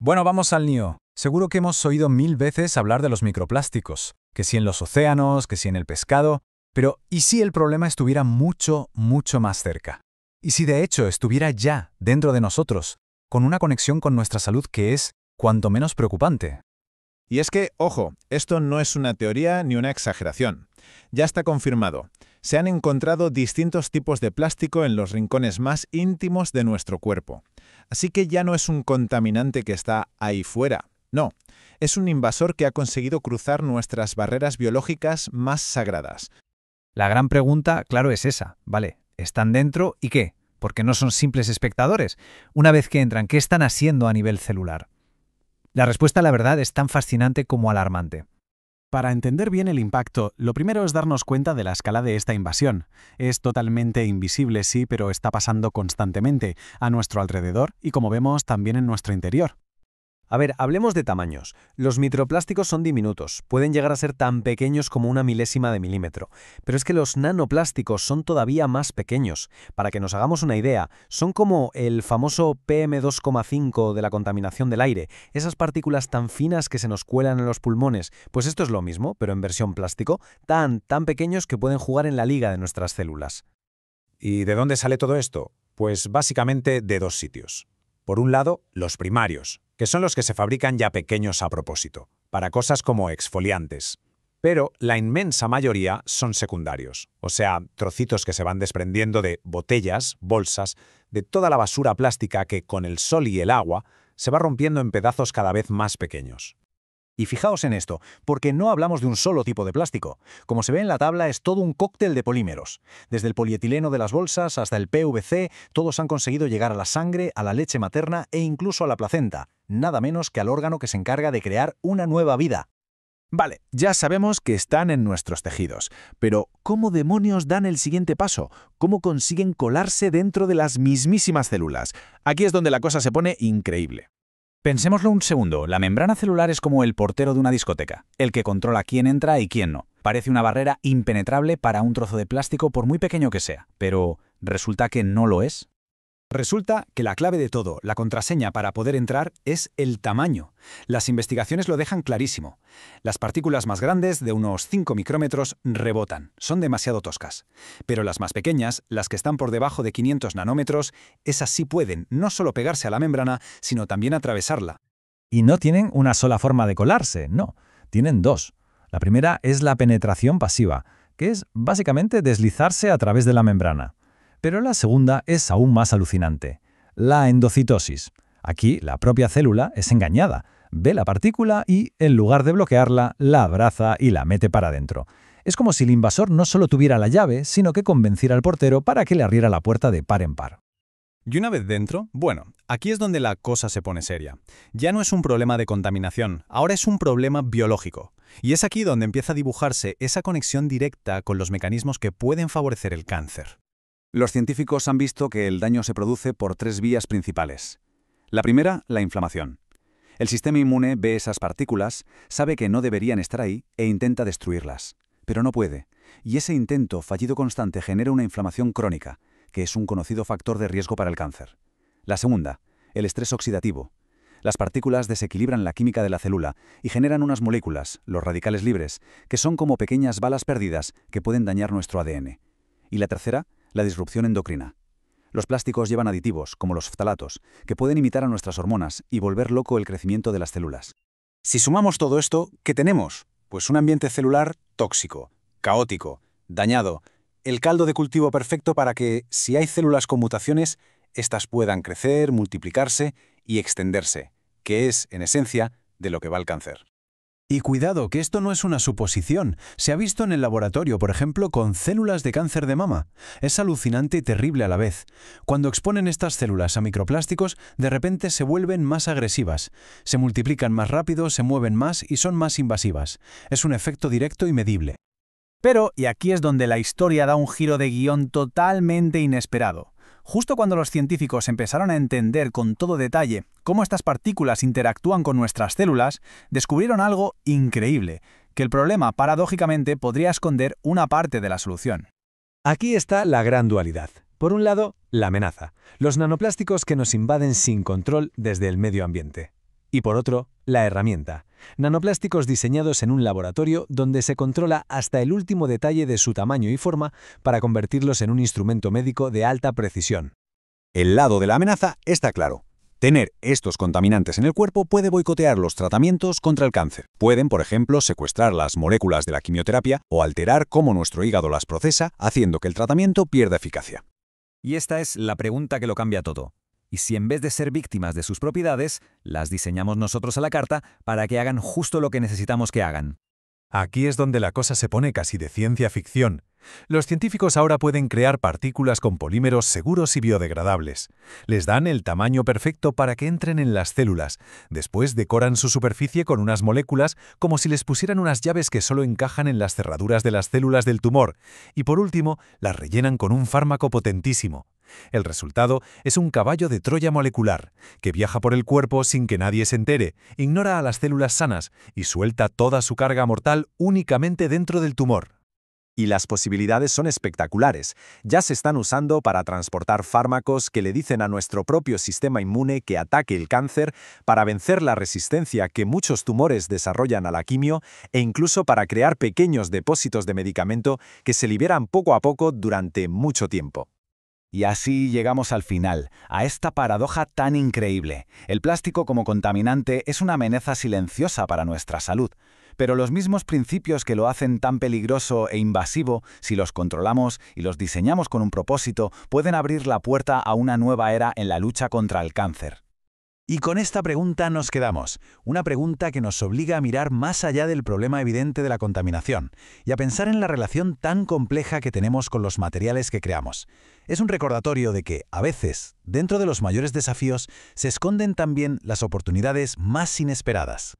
Bueno, vamos al lío. Seguro que hemos oído 1000 veces hablar de los microplásticos, que si en los océanos, que si en el pescado, pero ¿y si el problema estuviera mucho, mucho más cerca? ¿Y si de hecho estuviera ya dentro de nosotros, con una conexión con nuestra salud que es cuanto menos preocupante? Y es que, ojo, esto no es una teoría ni una exageración. Ya está confirmado. Se han encontrado distintos tipos de plástico en los rincones más íntimos de nuestro cuerpo. Así que ya no es un contaminante que está ahí fuera. No, es un invasor que ha conseguido cruzar nuestras barreras biológicas más sagradas. La gran pregunta, claro, es esa. Vale, ¿están dentro y qué? Porque no son simples espectadores. Una vez que entran, ¿qué están haciendo a nivel celular? La respuesta, la verdad, es tan fascinante como alarmante. Para entender bien el impacto, lo primero es darnos cuenta de la escala de esta invasión. Es totalmente invisible, sí, pero está pasando constantemente, a nuestro alrededor y, como vemos, también en nuestro interior. A ver, hablemos de tamaños. Los microplásticos son diminutos, pueden llegar a ser tan pequeños como una milésima de milímetro. Pero es que los nanoplásticos son todavía más pequeños. Para que nos hagamos una idea, son como el famoso PM2,5 de la contaminación del aire, esas partículas tan finas que se nos cuelan en los pulmones. Pues esto es lo mismo, pero en versión plástico, tan pequeños que pueden jugar en la liga de nuestras células. ¿Y de dónde sale todo esto? Pues básicamente de dos sitios. Por un lado, los primarios, que son los que se fabrican ya pequeños a propósito, para cosas como exfoliantes. Pero la inmensa mayoría son secundarios, o sea, trocitos que se van desprendiendo de botellas, bolsas, de toda la basura plástica que con el sol y el agua se va rompiendo en pedazos cada vez más pequeños. Y fijaos en esto, porque no hablamos de un solo tipo de plástico. Como se ve en la tabla, es todo un cóctel de polímeros. Desde el polietileno de las bolsas hasta el PVC, todos han conseguido llegar a la sangre, a la leche materna e incluso a la placenta, nada menos que al órgano que se encarga de crear una nueva vida. Vale, ya sabemos que están en nuestros tejidos, pero ¿cómo demonios dan el siguiente paso? ¿Cómo consiguen colarse dentro de las mismísimas células? Aquí es donde la cosa se pone increíble. Pensémoslo un segundo, la membrana celular es como el portero de una discoteca, el que controla quién entra y quién no. Parece una barrera impenetrable para un trozo de plástico por muy pequeño que sea, pero ¿resulta que no lo es? Resulta que la clave de todo, la contraseña para poder entrar, es el tamaño. Las investigaciones lo dejan clarísimo. Las partículas más grandes, de unos 5 micrómetros, rebotan, son demasiado toscas. Pero las más pequeñas, las que están por debajo de 500 nanómetros, esas sí pueden no solo pegarse a la membrana, sino también atravesarla. Y no tienen una sola forma de colarse, no, tienen dos. La primera es la penetración pasiva, que es básicamente deslizarse a través de la membrana. Pero la segunda es aún más alucinante, la endocitosis. Aquí la propia célula es engañada, ve la partícula y, en lugar de bloquearla, la abraza y la mete para adentro. Es como si el invasor no solo tuviera la llave, sino que convenciera al portero para que le abriera la puerta de par en par. Y una vez dentro, bueno, aquí es donde la cosa se pone seria. Ya no es un problema de contaminación, ahora es un problema biológico. Y es aquí donde empieza a dibujarse esa conexión directa con los mecanismos que pueden favorecer el cáncer. Los científicos han visto que el daño se produce por 3 vías principales. La primera, la inflamación. El sistema inmune ve esas partículas, sabe que no deberían estar ahí e intenta destruirlas. Pero no puede. Y ese intento fallido constante genera una inflamación crónica, que es un conocido factor de riesgo para el cáncer. La segunda, el estrés oxidativo. Las partículas desequilibran la química de la célula y generan unas moléculas, los radicales libres, que son como pequeñas balas perdidas que pueden dañar nuestro ADN. Y la tercera, la disrupción endocrina. Los plásticos llevan aditivos, como los ftalatos, que pueden imitar a nuestras hormonas y volver loco el crecimiento de las células. Si sumamos todo esto, ¿qué tenemos? Pues un ambiente celular tóxico, caótico, dañado, el caldo de cultivo perfecto para que, si hay células con mutaciones, éstas puedan crecer, multiplicarse y extenderse, que es, en esencia, de lo que va el cáncer. Y cuidado, que esto no es una suposición. Se ha visto en el laboratorio, por ejemplo, con células de cáncer de mama. Es alucinante y terrible a la vez. Cuando exponen estas células a microplásticos, de repente se vuelven más agresivas. Se multiplican más rápido, se mueven más y son más invasivas. Es un efecto directo y medible. Pero, y aquí es donde la historia da un giro de guión totalmente inesperado. Justo cuando los científicos empezaron a entender con todo detalle cómo estas partículas interactúan con nuestras células, descubrieron algo increíble, que el problema, paradójicamente, podría esconder una parte de la solución. Aquí está la gran dualidad. Por un lado, la amenaza, los nanoplásticos que nos invaden sin control desde el medio ambiente. Y por otro, la herramienta. Nanoplásticos diseñados en un laboratorio donde se controla hasta el último detalle de su tamaño y forma para convertirlos en un instrumento médico de alta precisión. El lado de la amenaza está claro. Tener estos contaminantes en el cuerpo puede boicotear los tratamientos contra el cáncer. Pueden, por ejemplo, secuestrar las moléculas de la quimioterapia o alterar cómo nuestro hígado las procesa, haciendo que el tratamiento pierda eficacia. Y esta es la pregunta que lo cambia todo. ¿Y si en vez de ser víctimas de sus propiedades, las diseñamos nosotros a la carta para que hagan justo lo que necesitamos que hagan? Aquí es donde la cosa se pone casi de ciencia ficción. Los científicos ahora pueden crear partículas con polímeros seguros y biodegradables. Les dan el tamaño perfecto para que entren en las células. Después decoran su superficie con unas moléculas como si les pusieran unas llaves que solo encajan en las cerraduras de las células del tumor. Y por último, las rellenan con un fármaco potentísimo. El resultado es un caballo de Troya molecular, que viaja por el cuerpo sin que nadie se entere, ignora a las células sanas y suelta toda su carga mortal únicamente dentro del tumor. Y las posibilidades son espectaculares. Ya se están usando para transportar fármacos que le dicen a nuestro propio sistema inmune que ataque el cáncer, para vencer la resistencia que muchos tumores desarrollan a la quimio e incluso para crear pequeños depósitos de medicamento que se liberan poco a poco durante mucho tiempo. Y así llegamos al final, a esta paradoja tan increíble. El plástico como contaminante es una amenaza silenciosa para nuestra salud, pero los mismos principios que lo hacen tan peligroso e invasivo, si los controlamos y los diseñamos con un propósito, pueden abrir la puerta a una nueva era en la lucha contra el cáncer. Y con esta pregunta nos quedamos, una pregunta que nos obliga a mirar más allá del problema evidente de la contaminación y a pensar en la relación tan compleja que tenemos con los materiales que creamos. Es un recordatorio de que, a veces, dentro de los mayores desafíos, se esconden también las oportunidades más inesperadas.